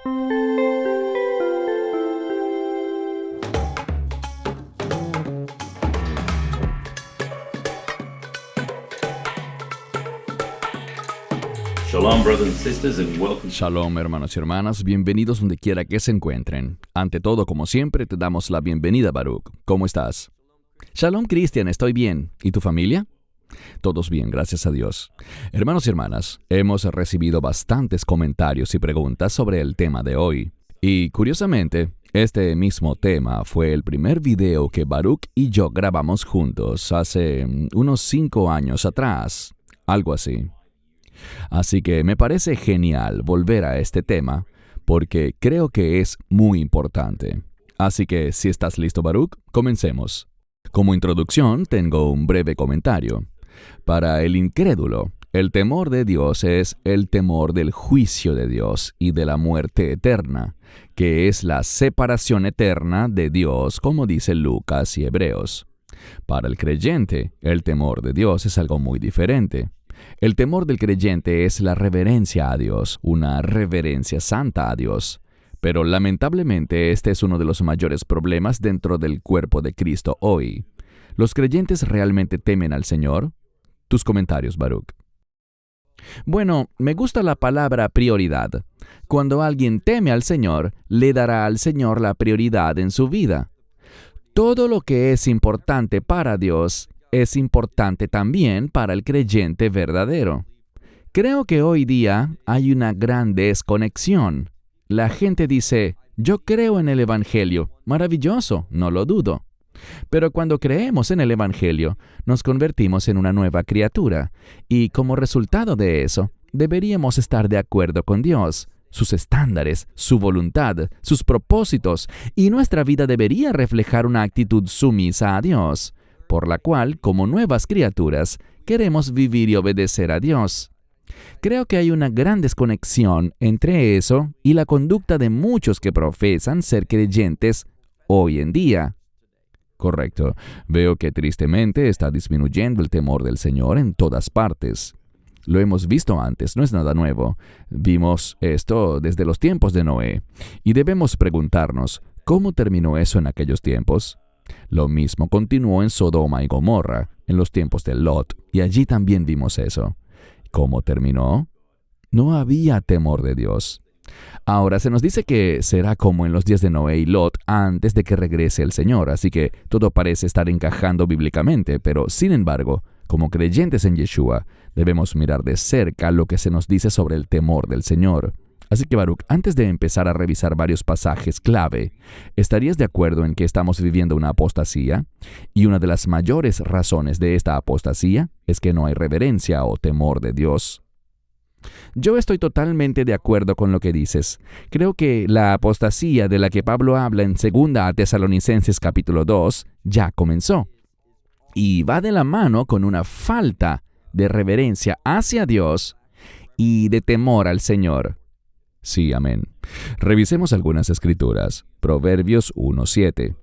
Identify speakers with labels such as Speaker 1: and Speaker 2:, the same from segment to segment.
Speaker 1: Shalom, brothers and sisters, and welcome.
Speaker 2: Shalom, hermanos y hermanas, bienvenidos donde quiera que se encuentren. Ante todo, como siempre, te damos la bienvenida, Baruch. ¿Cómo estás? Shalom, Cristian, estoy bien. ¿Y tu familia? Todos bien, gracias a Dios. Hermanos y hermanas, hemos recibido bastantes comentarios y preguntas sobre el tema de hoy. Y, curiosamente, este mismo tema fue el primer video que Baruch y yo grabamos juntos hace unos 5 años atrás, algo así. Así que me parece genial volver a este tema porque creo que es muy importante. Así que si estás listo, Baruch, comencemos. Como introducción, tengo un breve comentario. Para el incrédulo, el temor de Dios es el temor del juicio de Dios y de la muerte eterna, que es la separación eterna de Dios, como dice Lucas y Hebreos. Para el creyente, el temor de Dios es algo muy diferente. El temor del creyente es la reverencia a Dios, una reverencia santa a Dios. Pero lamentablemente este es uno de los mayores problemas dentro del cuerpo de Cristo hoy. ¿Los creyentes realmente temen al Señor? Tus comentarios, Baruch. Bueno, me gusta la palabra prioridad. Cuando alguien teme al Señor, le dará al Señor la prioridad en su vida. Todo lo que es importante para Dios es importante también para el creyente verdadero. Creo que hoy día hay una gran desconexión. La gente dice, yo creo en el Evangelio. Maravilloso, no lo dudo. Pero cuando creemos en el Evangelio, nos convertimos en una nueva criatura. Y como resultado de eso, deberíamos estar de acuerdo con Dios, sus estándares, su voluntad, sus propósitos, y nuestra vida debería reflejar una actitud sumisa a Dios, por la cual, como nuevas criaturas, queremos vivir y obedecer a Dios. Creo que hay una gran desconexión entre eso y la conducta de muchos que profesan ser creyentes hoy en día. Correcto. Veo que tristemente está disminuyendo el temor del Señor en todas partes. Lo hemos visto antes, no es nada nuevo. Vimos esto desde los tiempos de Noé. Y debemos preguntarnos, ¿cómo terminó eso en aquellos tiempos? Lo mismo continuó en Sodoma y Gomorra, en los tiempos de Lot, y allí también vimos eso. ¿Cómo terminó? No había temor de Dios. Ahora se nos dice que será como en los días de Noé y Lot antes de que regrese el Señor, así que todo parece estar encajando bíblicamente, pero sin embargo, como creyentes en Yeshua, debemos mirar de cerca lo que se nos dice sobre el temor del Señor. Así que, Baruch, antes de empezar a revisar varios pasajes clave, ¿estarías de acuerdo en que estamos viviendo una apostasía? Y una de las mayores razones de esta apostasía es que no hay reverencia o temor de Dios. Yo estoy totalmente de acuerdo con lo que dices. Creo que la apostasía de la que Pablo habla en 2 Tesalonicenses capítulo 2 ya comenzó. Y va de la mano con una falta de reverencia hacia Dios y de temor al Señor. Sí, amén. Revisemos algunas escrituras. Proverbios 1:7.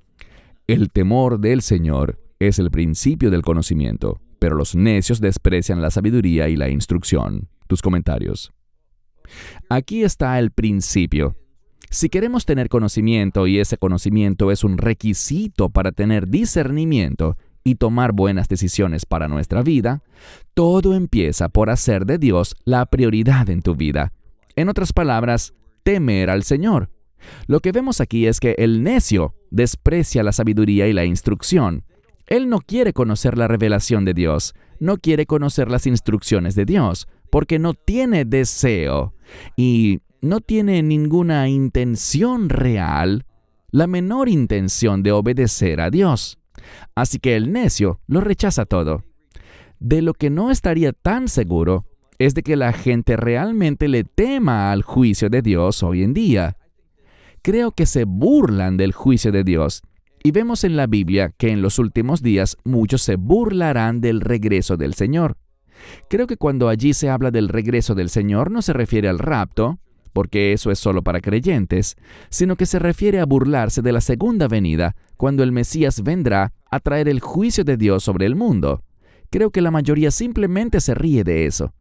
Speaker 2: El temor del Señor es el principio del conocimiento, pero los necios desprecian la sabiduría y la instrucción. Tus comentarios. Aquí está el principio. Si queremos tener conocimiento y ese conocimiento es un requisito para tener discernimiento y tomar buenas decisiones para nuestra vida, todo empieza por hacer de Dios la prioridad en tu vida. En otras palabras, temer al Señor. Lo que vemos aquí es que el necio desprecia la sabiduría y la instrucción. Él no quiere conocer la revelación de Dios, no quiere conocer las instrucciones de Dios, porque no tiene deseo y no tiene ninguna intención real, la menor intención de obedecer a Dios. Así que el necio lo rechaza todo. De lo que no estaría tan seguro es de que la gente realmente le tema al juicio de Dios hoy en día. Creo que se burlan del juicio de Dios. Y vemos en la Biblia que en los últimos días muchos se burlarán del regreso del Señor. Creo que cuando allí se habla del regreso del Señor no se refiere al rapto, porque eso es solo para creyentes, sino que se refiere a burlarse de la segunda venida, cuando el Mesías vendrá a traer el juicio de Dios sobre el mundo. Creo que la mayoría simplemente se ríe de eso.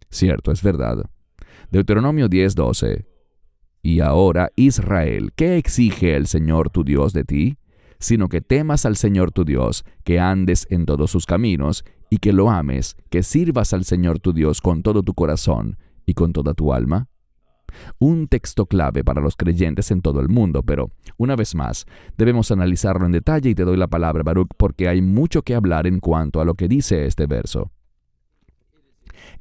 Speaker 2: Cierto, es verdad. Deuteronomio 10:12. Y ahora, Israel, ¿qué exige el Señor tu Dios de ti? Sino que temas al Señor tu Dios, que andes en todos sus caminos, y que lo ames, que sirvas al Señor tu Dios con todo tu corazón y con toda tu alma. Un texto clave para los creyentes en todo el mundo, pero, una vez más, debemos analizarlo en detalle y te doy la palabra, Baruch, porque hay mucho que hablar en cuanto a lo que dice este verso.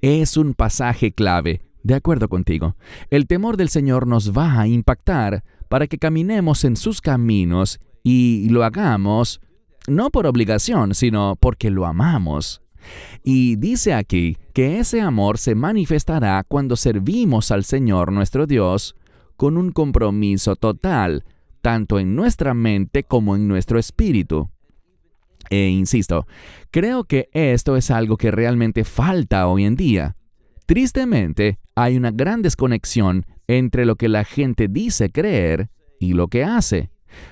Speaker 2: Es un pasaje clave. De acuerdo contigo, el temor del Señor nos va a impactar para que caminemos en sus caminos y lo hagamos no por obligación, sino porque lo amamos. Y dice aquí que ese amor se manifestará cuando servimos al Señor nuestro Dios con un compromiso total, tanto en nuestra mente como en nuestro espíritu. E insisto, creo que esto es algo que realmente falta hoy en día. Tristemente, hay una gran desconexión entre lo que la gente dice creer y lo que hace,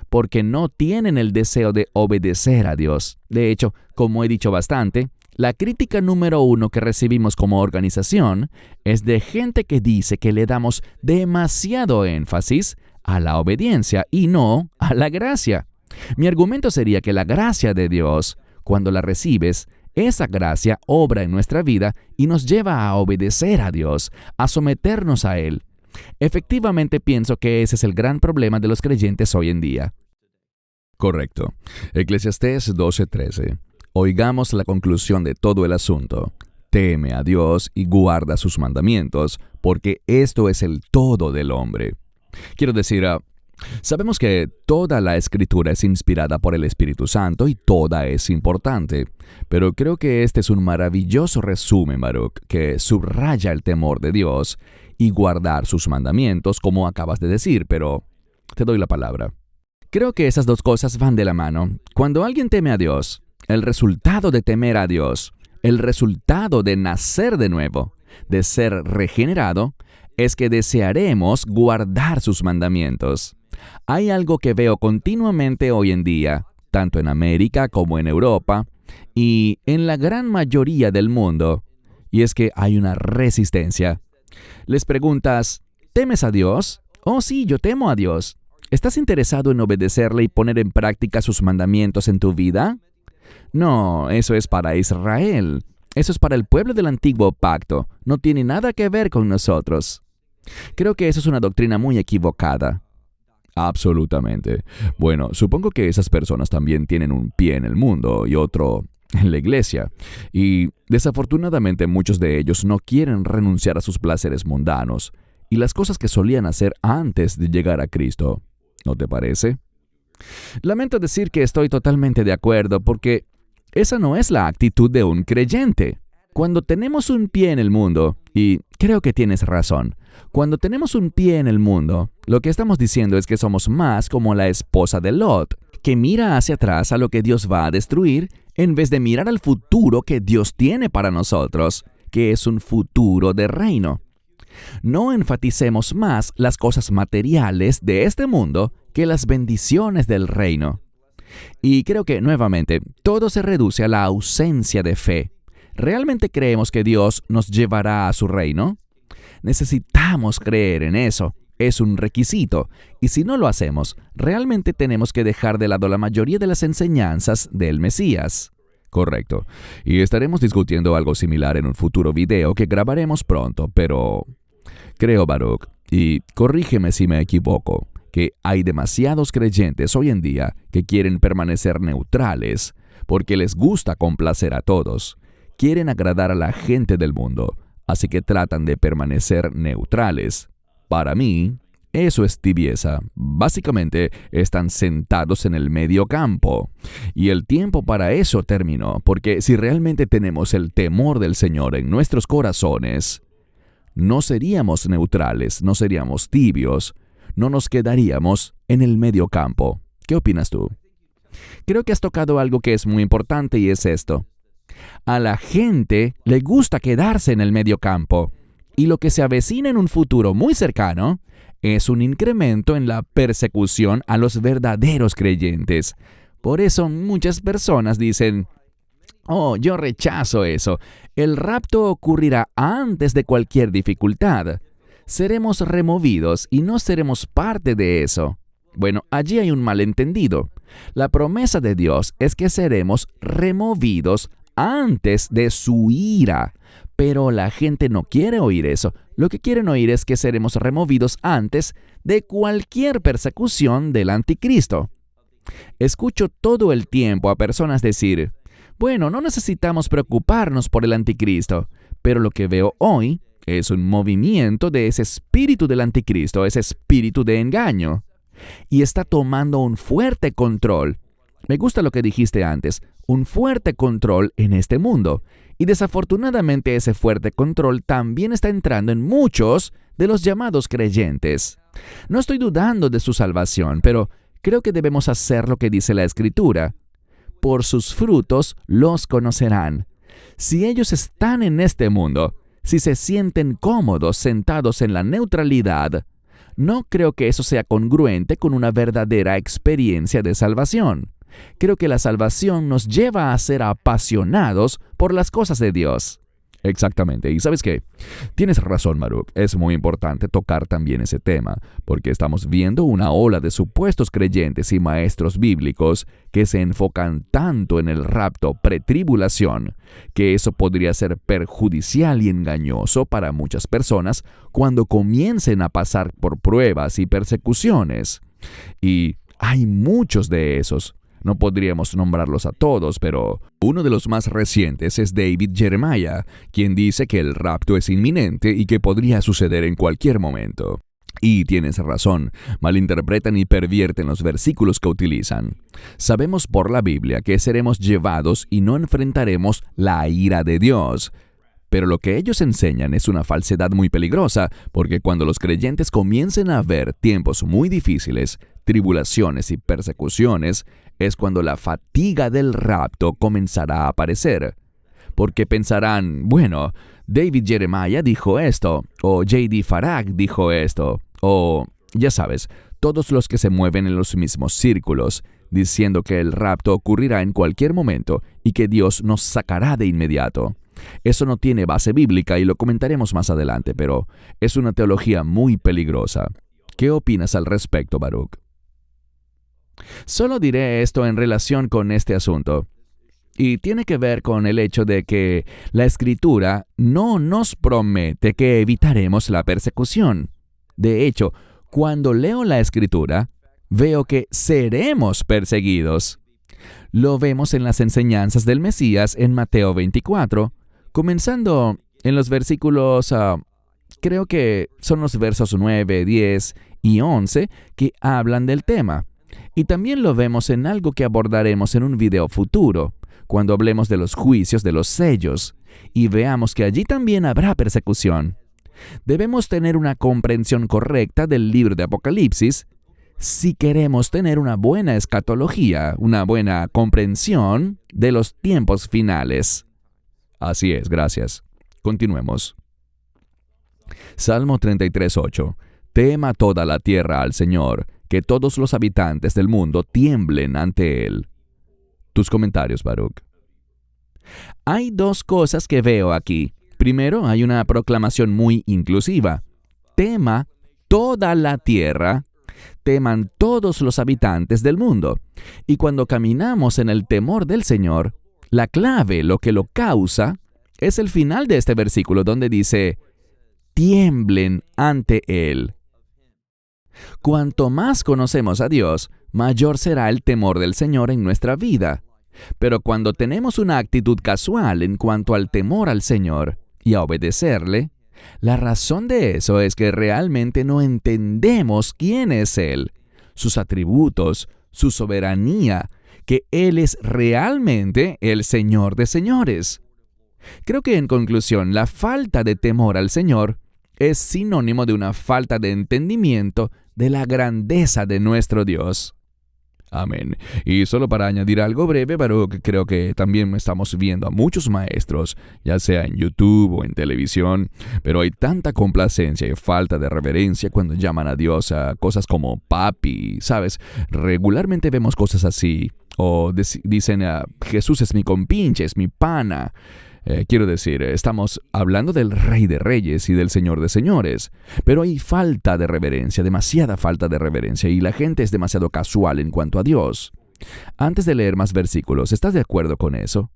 Speaker 2: porque no tienen el deseo de obedecer a Dios. De hecho, como he dicho bastante, la crítica número 1 que recibimos como organización es de gente que dice que le damos demasiado énfasis a la obediencia y no a la gracia. Mi argumento sería que la gracia de Dios, cuando la recibes, esa gracia obra en nuestra vida y nos lleva a obedecer a Dios, a someternos a Él. Efectivamente pienso que ese es el gran problema de los creyentes hoy en día. Correcto. Eclesiastés 12:13. Oigamos la conclusión de todo el asunto. Teme a Dios y guarda sus mandamientos, porque esto es el todo del hombre. Quiero decir, sabemos que toda la Escritura es inspirada por el Espíritu Santo y toda es importante, pero creo que este es un maravilloso resumen, Baruch, que subraya el temor de Dios y guardar sus mandamientos, como acabas de decir, pero te doy la palabra. Creo que esas dos cosas van de la mano. Cuando alguien teme a Dios, el resultado de temer a Dios, el resultado de nacer de nuevo, de ser regenerado, es que desearemos guardar sus mandamientos. Hay algo que veo continuamente hoy en día, tanto en América como en Europa, y en la gran mayoría del mundo, y es que hay una resistencia. Les preguntas, ¿temes a Dios? Oh, sí, yo temo a Dios. ¿Estás interesado en obedecerle y poner en práctica sus mandamientos en tu vida? No, eso es para Israel. Eso es para el pueblo del antiguo pacto. No tiene nada que ver con nosotros. Creo que eso es una doctrina muy equivocada. Absolutamente. Bueno, supongo que esas personas también tienen un pie en el mundo y otro en la iglesia. Y desafortunadamente muchos de ellos no quieren renunciar a sus placeres mundanos y las cosas que solían hacer antes de llegar a Cristo. ¿No te parece? Lamento decir que estoy totalmente de acuerdo porque esa no es la actitud de un creyente. Cuando tenemos un pie en el mundo, y creo que tienes razón, cuando tenemos un pie en el mundo, lo que estamos diciendo es que somos más como la esposa de Lot, que mira hacia atrás a lo que Dios va a destruir en vez de mirar al futuro que Dios tiene para nosotros, que es un futuro de reino. No enfaticemos más las cosas materiales de este mundo que las bendiciones del reino. Y creo que, nuevamente, todo se reduce a la ausencia de fe. ¿Realmente creemos que Dios nos llevará a su reino? Necesitamos creer en eso. Es un requisito. Y si no lo hacemos, realmente tenemos que dejar de lado la mayoría de las enseñanzas del Mesías. Correcto. Y estaremos discutiendo algo similar en un futuro video que grabaremos pronto, pero creo, Baruch, y corrígeme si me equivoco, que hay demasiados creyentes hoy en día que quieren permanecer neutrales porque les gusta complacer a todos. Quieren agradar a la gente del mundo, así que tratan de permanecer neutrales. Para mí, eso es tibieza. Básicamente, están sentados en el medio campo. Y el tiempo para eso terminó, porque si realmente tenemos el temor del Señor en nuestros corazones, no seríamos neutrales, no seríamos tibios, no nos quedaríamos en el medio campo. ¿Qué opinas tú? Creo que has tocado algo que es muy importante y es esto. A la gente le gusta quedarse en el medio campo, y lo que se avecina en un futuro muy cercano es un incremento en la persecución a los verdaderos creyentes. Por eso muchas personas dicen, oh, yo rechazo eso. El rapto ocurrirá antes de cualquier dificultad. seremos removidos y no seremos parte de eso. Bueno, allí hay un malentendido. La promesa de Dios es que seremos removidos antes de su ira. Pero la gente no quiere oír eso. Lo que quieren oír es que seremos removidos antes de cualquier persecución del anticristo. Escucho todo el tiempo a personas decir, bueno, no necesitamos preocuparnos por el anticristo, pero lo que veo hoy es un movimiento de ese espíritu del anticristo, ese espíritu de engaño, y está tomando un fuerte control. Me gusta lo que dijiste antes, un fuerte control en este mundo, y desafortunadamente ese fuerte control también está entrando en muchos de los llamados creyentes. No estoy dudando de su salvación, pero creo que debemos hacer lo que dice la Escritura. Por sus frutos los conocerán. Si ellos están en este mundo, si se sienten cómodos sentados en la neutralidad, no creo que eso sea congruente con una verdadera experiencia de salvación. Creo que la salvación nos lleva a ser apasionados por las cosas de Dios. Exactamente. ¿Y sabes qué? Tienes razón, Baruch. Es muy importante tocar también ese tema, porque estamos viendo una ola de supuestos creyentes y maestros bíblicos que se enfocan tanto en el rapto pretribulación, que eso podría ser perjudicial y engañoso para muchas personas cuando comiencen a pasar por pruebas y persecuciones. Y hay muchos de esos. No podríamos nombrarlos a todos, pero uno de los más recientes es David Jeremiah, quien dice que el rapto es inminente y que podría suceder en cualquier momento. Y tienes razón, malinterpretan y pervierten los versículos que utilizan. Sabemos por la Biblia que seremos llevados y no enfrentaremos la ira de Dios. Pero lo que ellos enseñan es una falsedad muy peligrosa, porque cuando los creyentes comiencen a ver tiempos muy difíciles, tribulaciones y persecuciones, es cuando la fatiga del rapto comenzará a aparecer. Porque pensarán, bueno, David Jeremiah dijo esto, o J.D. Farag dijo esto, o, ya sabes, todos los que se mueven en los mismos círculos, diciendo que el rapto ocurrirá en cualquier momento y que Dios nos sacará de inmediato. Eso no tiene base bíblica y lo comentaremos más adelante, pero es una teología muy peligrosa. ¿Qué opinas al respecto, Baruch? Solo diré esto en relación con este asunto, y tiene que ver con el hecho de que la Escritura no nos promete que evitaremos la persecución. De hecho, cuando leo la Escritura, veo que seremos perseguidos. Lo vemos en las enseñanzas del Mesías en Mateo 24, comenzando en los versículos, creo que son los versos 9, 10 y 11 que hablan del tema. Y también lo vemos en algo que abordaremos en un video futuro, cuando hablemos de los juicios de los sellos, y veamos que allí también habrá persecución. Debemos tener una comprensión correcta del libro de Apocalipsis si queremos tener una buena escatología, una buena comprensión de los tiempos finales. Así es, gracias. Continuemos. Salmo 33:8. Tema toda la tierra al Señor, que todos los habitantes del mundo tiemblen ante Él. Tus comentarios, Baruch. Hay dos cosas que veo aquí. Primero, hay una proclamación muy inclusiva. Tema toda la tierra, teman todos los habitantes del mundo. Y cuando caminamos en el temor del Señor, la clave, lo que lo causa, es el final de este versículo donde dice, tiemblen ante Él. Cuanto más conocemos a Dios, mayor será el temor del Señor en nuestra vida. Pero cuando tenemos una actitud casual en cuanto al temor al Señor y a obedecerle, la razón de eso es que realmente no entendemos quién es Él, sus atributos, su soberanía, que Él es realmente el Señor de señores. Creo que en conclusión, la falta de temor al Señor es sinónimo de una falta de entendimiento de la grandeza de nuestro Dios. Amén. Y solo para añadir algo breve, pero creo que también estamos viendo a muchos maestros, ya sea en YouTube o en televisión, pero hay tanta complacencia y falta de reverencia cuando llaman a Dios a cosas como papi, ¿sabes? Regularmente vemos cosas así, o dicen, Jesús es mi compinche, es mi pana. Quiero decir, estamos hablando del Rey de Reyes y del Señor de Señores, pero hay falta de reverencia, demasiada falta de reverencia, y la gente es demasiado casual en cuanto a Dios. Antes de leer más versículos, ¿estás de acuerdo con eso?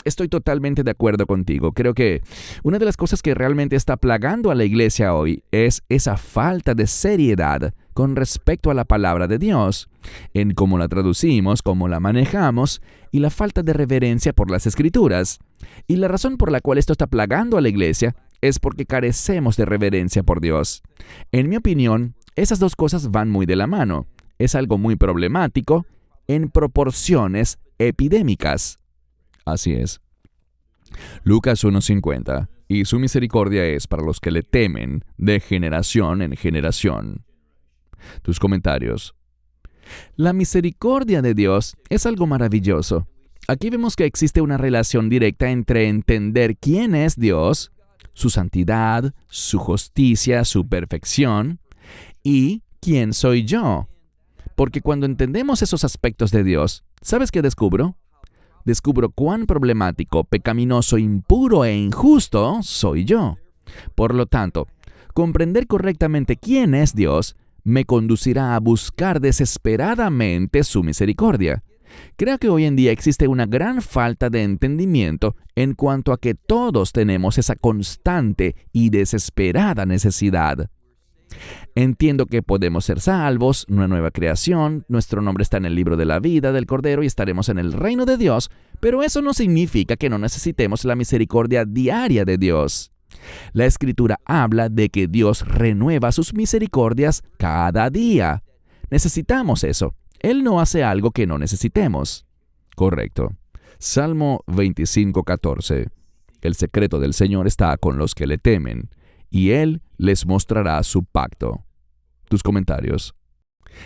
Speaker 2: Estoy totalmente de acuerdo contigo. Creo que una de las cosas que realmente está plagando a la iglesia hoy es esa falta de seriedad con respecto a la palabra de Dios, en cómo la traducimos, cómo la manejamos, y la falta de reverencia por las Escrituras. Y la razón por la cual esto está plagando a la iglesia es porque carecemos de reverencia por Dios. En mi opinión, esas dos cosas van muy de la mano. Es algo muy problemático en proporciones epidémicas. Así es. Lucas 1:50. Y su misericordia es para los que le temen de generación en generación. Tus comentarios. La misericordia de Dios es algo maravilloso. Aquí vemos que existe una relación directa entre entender quién es Dios, su santidad, su justicia, su perfección, y quién soy yo. Porque cuando entendemos esos aspectos de Dios, ¿sabes qué descubro? Descubro cuán problemático, pecaminoso, impuro e injusto soy yo. Por lo tanto, comprender correctamente quién es Dios me conducirá a buscar desesperadamente su misericordia. Creo que hoy en día existe una gran falta de entendimiento en cuanto a que todos tenemos esa constante y desesperada necesidad. Entiendo que podemos ser salvos, una nueva creación, nuestro nombre está en el libro de la vida del Cordero y estaremos en el reino de Dios, pero eso no significa que no necesitemos la misericordia diaria de Dios. La Escritura habla de que Dios renueva sus misericordias cada día. Necesitamos eso. Él no hace algo que no necesitemos. Correcto. Salmo 25:14. El secreto del Señor está con los que le temen, y Él les mostrará su pacto. Tus comentarios.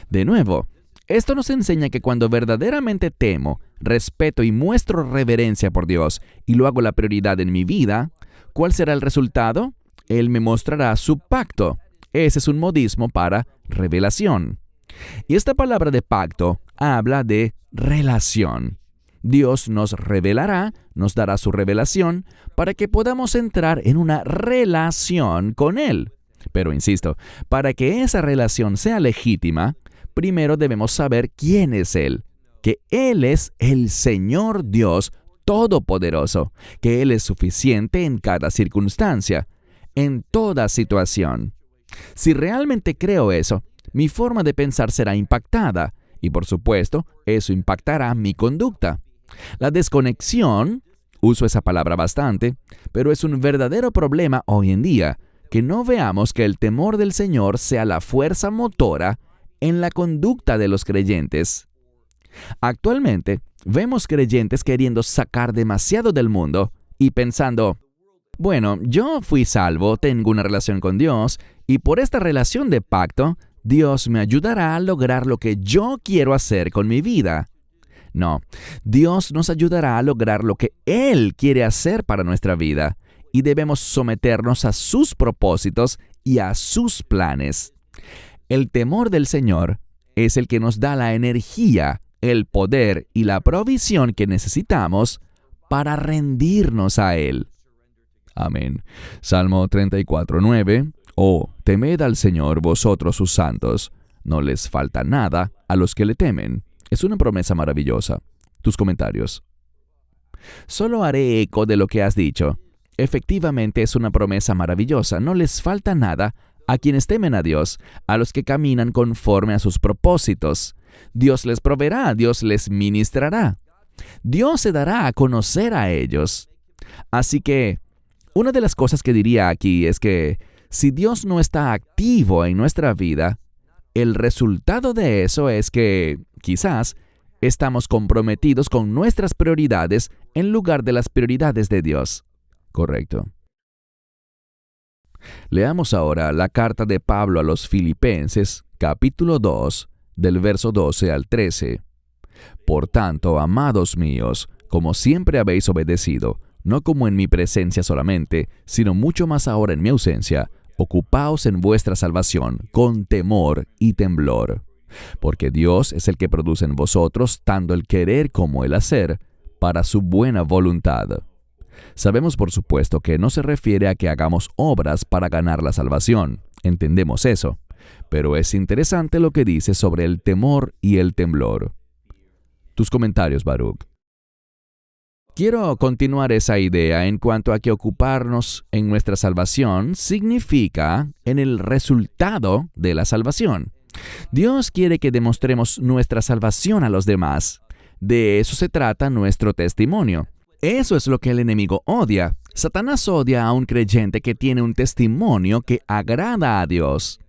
Speaker 2: De nuevo, esto nos enseña que cuando verdaderamente temo, respeto y muestro reverencia por Dios y lo hago la prioridad en mi vida, ¿cuál será el resultado? Él me mostrará su pacto. Ese es un modismo para revelación. Y esta palabra de pacto habla de relación. Dios nos revelará, nos dará su revelación para que podamos entrar en una relación con Él. Pero insisto, para que esa relación sea legítima, primero debemos saber quién es Él, que Él es el Señor Dios Todopoderoso, que Él es suficiente en cada circunstancia, en toda situación. Si realmente creo eso, mi forma de pensar será impactada, y por supuesto, eso impactará mi conducta. La desconexión, uso esa palabra bastante, pero es un verdadero problema hoy en día, que no veamos que el temor del Señor sea la fuerza motora en la conducta de los creyentes. Actualmente, vemos creyentes queriendo sacar demasiado del mundo y pensando, bueno, yo fui salvo, tengo una relación con Dios, y por esta relación de pacto, Dios me ayudará a lograr lo que yo quiero hacer con mi vida. No, Dios nos ayudará a lograr lo que Él quiere hacer para nuestra vida, y debemos someternos a sus propósitos y a sus planes. El temor del Señor es el que nos da la energía, el poder y la provisión que necesitamos para rendirnos a Él. Amén. Salmo 34:9. Oh, temed al Señor vosotros sus santos. No les falta nada a los que le temen. Es una promesa maravillosa. Tus comentarios. Solo haré eco de lo que has dicho. Efectivamente es una promesa maravillosa. No les falta nada a quienes temen a Dios, a los que caminan conforme a sus propósitos. Dios les proveerá, Dios les ministrará. Dios se dará a conocer a ellos. Así que, una de las cosas que diría aquí es que si Dios no está activo en nuestra vida, el resultado de eso es que, quizás, estamos comprometidos con nuestras prioridades en lugar de las prioridades de Dios. Correcto. Leamos ahora la carta de Pablo a los Filipenses, capítulo 2, del verso 12 al 13. Por tanto, amados míos, como siempre habéis obedecido, no como en mi presencia solamente, sino mucho más ahora en mi ausencia, ocupaos en vuestra salvación con temor y temblor. Porque Dios es el que produce en vosotros tanto el querer como el hacer, para su buena voluntad. Sabemos por supuesto que no se refiere a que hagamos obras para ganar la salvación. Entendemos eso. Pero es interesante lo que dice sobre el temor y el temblor. Tus comentarios, Baruch. Quiero continuar esa idea en cuanto a que ocuparnos en nuestra salvación significa en el resultado de la salvación. Dios quiere que demostremos nuestra salvación a los demás. De eso se trata nuestro testimonio. Eso es lo que el enemigo odia. Satanás odia a un creyente que tiene un testimonio que agrada a Dios,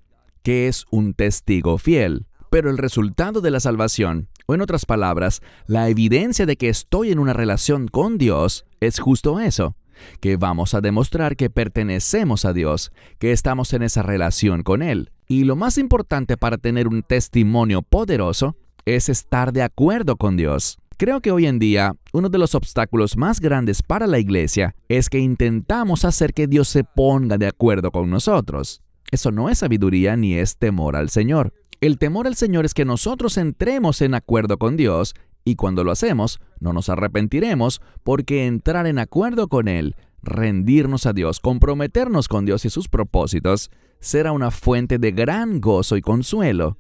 Speaker 2: que es un testigo fiel. Pero el resultado de la salvación, o en otras palabras, la evidencia de que estoy en una relación con Dios, es justo eso, que vamos a demostrar que pertenecemos a Dios, que estamos en esa relación con Él. Y lo más importante para tener un testimonio poderoso es estar de acuerdo con Dios. Creo que hoy en día, uno de los obstáculos más grandes para la iglesia es que intentamos hacer que Dios se ponga de acuerdo con nosotros. Eso no es sabiduría ni es temor al Señor. El temor al Señor es que nosotros entremos en acuerdo con Dios y cuando lo hacemos, no nos arrepentiremos porque entrar en acuerdo con Él, rendirnos a Dios, comprometernos con Dios y sus propósitos, será una fuente de gran gozo y consuelo.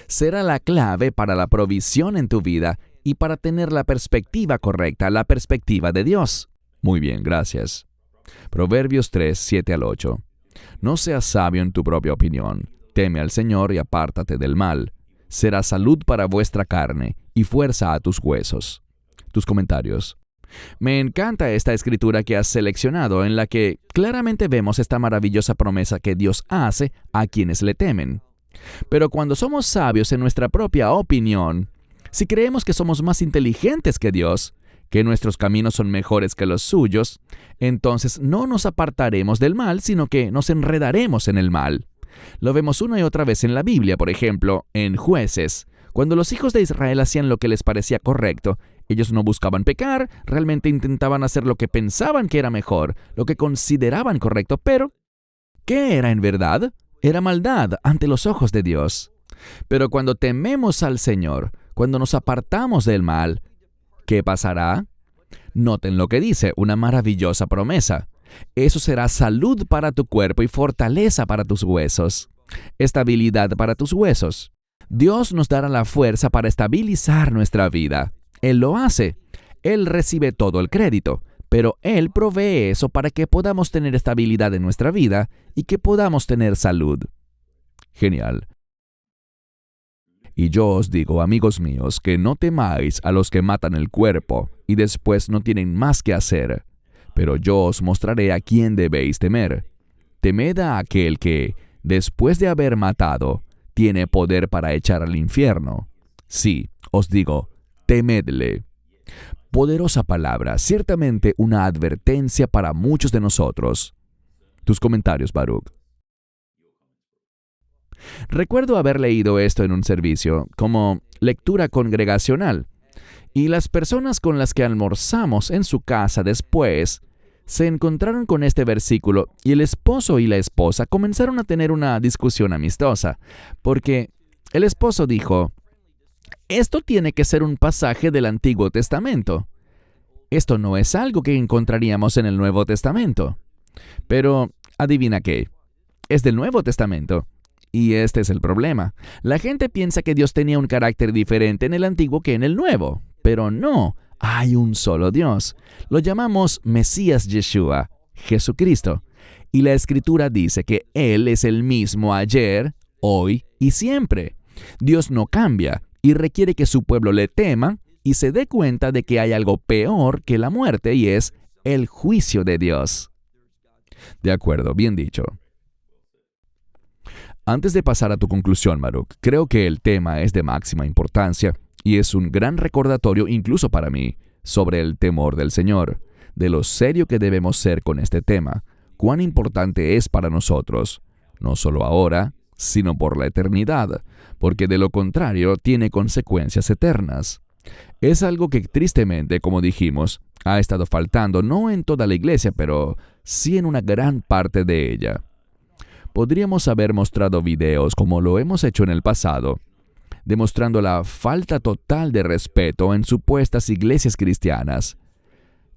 Speaker 2: Será la clave para la provisión en tu vida y para tener la perspectiva correcta, la perspectiva de Dios. Muy bien, gracias. Proverbios 3, 7 al 8. No seas sabio en tu propia opinión. Teme al Señor y apártate del mal. Será salud para vuestra carne y fuerza a tus huesos. Tus comentarios. Me encanta esta escritura que has seleccionado en la que claramente vemos esta maravillosa promesa que Dios hace a quienes le temen. Pero cuando somos sabios en nuestra propia opinión, si creemos que somos más inteligentes que Dios, que nuestros caminos son mejores que los suyos, entonces no nos apartaremos del mal, sino que nos enredaremos en el mal. Lo vemos una y otra vez en la Biblia, por ejemplo, en Jueces. Cuando los hijos de Israel hacían lo que les parecía correcto, ellos no buscaban pecar, realmente intentaban hacer lo que pensaban que era mejor, lo que consideraban correcto, pero ¿qué era en verdad? Era maldad ante los ojos de Dios. Pero cuando tememos al Señor, cuando nos apartamos del mal, ¿qué pasará? Noten lo que dice, una maravillosa promesa. Eso será salud para tu cuerpo y fortaleza para tus huesos. Estabilidad para tus huesos. Dios nos dará la fuerza para estabilizar nuestra vida. Él lo hace. Él recibe todo el crédito, pero Él provee eso para que podamos tener estabilidad en nuestra vida y que podamos tener salud. Genial. Y yo os digo, amigos míos, que no temáis a los que matan el cuerpo y después no tienen más que hacer. Pero yo os mostraré a quién debéis temer. Temed a aquel que, después de haber matado, tiene poder para echar al infierno. Sí, os digo, temedle. Poderosa palabra, ciertamente una advertencia para muchos de nosotros. Tus comentarios, Baruch. Recuerdo haber leído esto en un servicio, como lectura congregacional, y las personas con las que almorzamos en su casa después se encontraron con este versículo y el esposo y la esposa comenzaron a tener una discusión amistosa, porque el esposo dijo, esto tiene que ser un pasaje del Antiguo Testamento. Esto no es algo que encontraríamos en el Nuevo Testamento. Pero, adivina qué, es del Nuevo Testamento. Y este es el problema. La gente piensa que Dios tenía un carácter diferente en el Antiguo que en el Nuevo. Pero no, hay un solo Dios. Lo llamamos Mesías Yeshua, Jesucristo. Y la Escritura dice que Él es el mismo ayer, hoy y siempre. Dios no cambia y requiere que su pueblo le tema y se dé cuenta de que hay algo peor que la muerte y es el juicio de Dios. De acuerdo, bien dicho. Antes de pasar a tu conclusión, Baruch, creo que el tema es de máxima importancia y es un gran recordatorio incluso para mí sobre el temor del Señor, de lo serio que debemos ser con este tema, cuán importante es para nosotros, no solo ahora, sino por la eternidad, porque de lo contrario tiene consecuencias eternas. Es algo que tristemente, como dijimos, ha estado faltando no en toda la iglesia, pero sí en una gran parte de ella. Podríamos haber mostrado videos como lo hemos hecho en el pasado, demostrando la falta total de respeto en supuestas iglesias cristianas.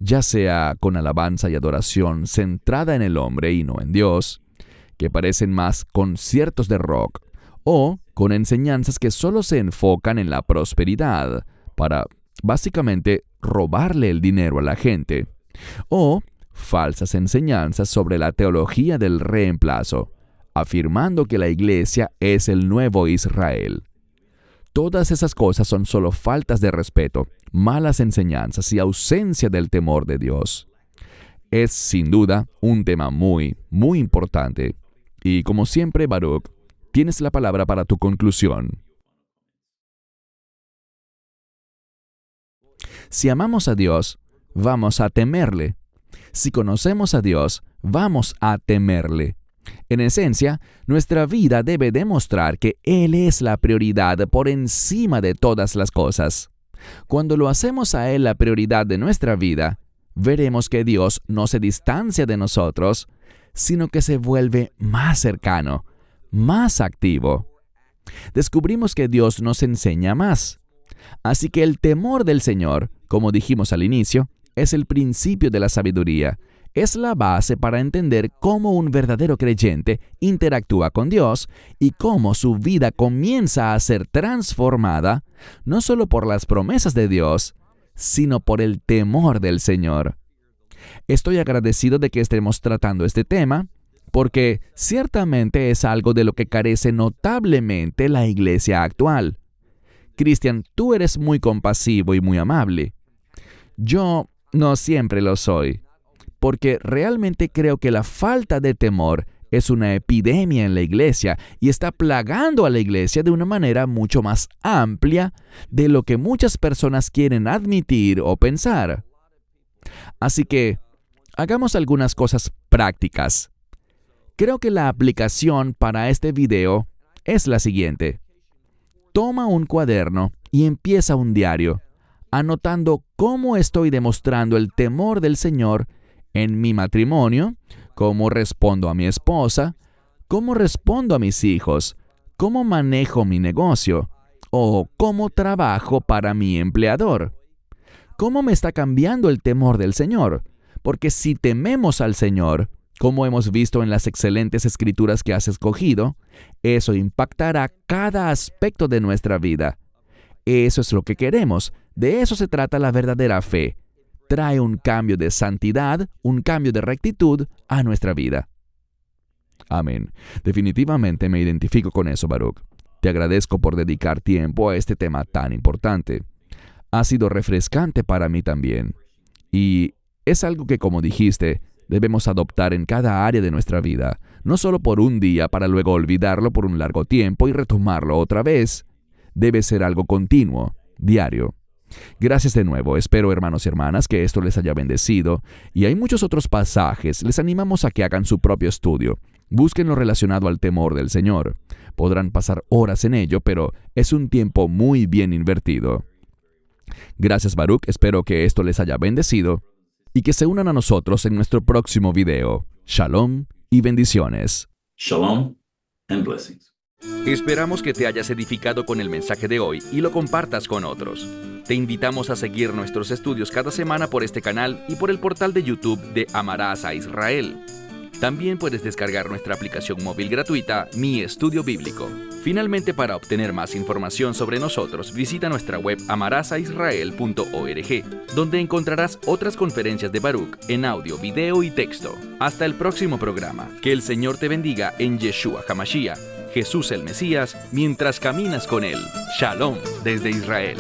Speaker 2: ya sea con alabanza y adoración centrada en el hombre y no en Dios, que parecen más conciertos de rock, o con enseñanzas que solo se enfocan en la prosperidad para, básicamente, robarle el dinero a la gente, o falsas enseñanzas sobre la teología del reemplazo, afirmando que la iglesia es el nuevo Israel. Todas esas cosas son solo faltas de respeto, malas enseñanzas y ausencia del temor de Dios. Es, sin duda, un tema muy, muy importante. Y como siempre, Baruch, tienes la palabra para tu conclusión. Si amamos a Dios, vamos a temerle. Si conocemos a Dios, vamos a temerle. En esencia, nuestra vida debe demostrar que Él es la prioridad por encima de todas las cosas. Cuando lo hacemos a Él la prioridad de nuestra vida, veremos que Dios no se distancia de nosotros, sino que se vuelve más cercano, más activo. Descubrimos que Dios nos enseña más. Así que el temor del Señor, como dijimos al inicio, es el principio de la sabiduría. Es la base para entender cómo un verdadero creyente interactúa con Dios y cómo su vida comienza a ser transformada, no solo por las promesas de Dios, sino por el temor del Señor. Estoy agradecido de que estemos tratando este tema, porque ciertamente es algo de lo que carece notablemente la iglesia actual. Cristian, tú eres muy compasivo y muy amable. Yo no siempre lo soy, porque realmente creo que la falta de temor es una epidemia en la iglesia y está plagando a la iglesia de una manera mucho más amplia de lo que muchas personas quieren admitir o pensar. Así que, hagamos algunas cosas prácticas. Creo que la aplicación para este video es la siguiente. Toma un cuaderno y empieza un diario, anotando cómo estoy demostrando el temor del Señor en mi matrimonio, cómo respondo a mi esposa, cómo respondo a mis hijos, cómo manejo mi negocio o cómo trabajo para mi empleador. ¿Cómo me está cambiando el temor del Señor? Porque si tememos al Señor, como hemos visto en las excelentes escrituras que has escogido, eso impactará cada aspecto de nuestra vida. Eso es lo que queremos. De eso se trata la verdadera fe. Trae un cambio de santidad, un cambio de rectitud a nuestra vida. Amén. Definitivamente me identifico con eso, Baruch. Te agradezco por dedicar tiempo a este tema tan importante. Ha sido refrescante para mí también. Y es algo que, como dijiste, debemos adoptar en cada área de nuestra vida, no solo por un día para luego olvidarlo por un largo tiempo y retomarlo otra vez. Debe ser algo continuo, diario. Gracias de nuevo. Espero, hermanos y hermanas, que esto les haya bendecido. Y hay muchos otros pasajes. Les animamos a que hagan su propio estudio. Busquen lo relacionado al temor del Señor. Podrán pasar horas en ello, pero es un tiempo muy bien invertido. Gracias, Baruch. Espero que esto les haya bendecido y que se unan a nosotros en nuestro próximo video. Shalom y bendiciones.
Speaker 1: Shalom and blessings.
Speaker 2: Esperamos que te hayas edificado con el mensaje de hoy y lo compartas con otros. Te invitamos a seguir nuestros estudios cada semana por este canal y por el portal de YouTube de Amarás a Israel. También puedes descargar nuestra aplicación móvil gratuita, Mi Estudio Bíblico. Finalmente, para obtener más información sobre nosotros, visita nuestra web amarasaisrael.org, donde encontrarás otras conferencias de Baruch en audio, video y texto. Hasta el próximo programa. Que el Señor te bendiga en Yeshua HaMashiach, Jesús el Mesías, mientras caminas con Él. Shalom desde Israel.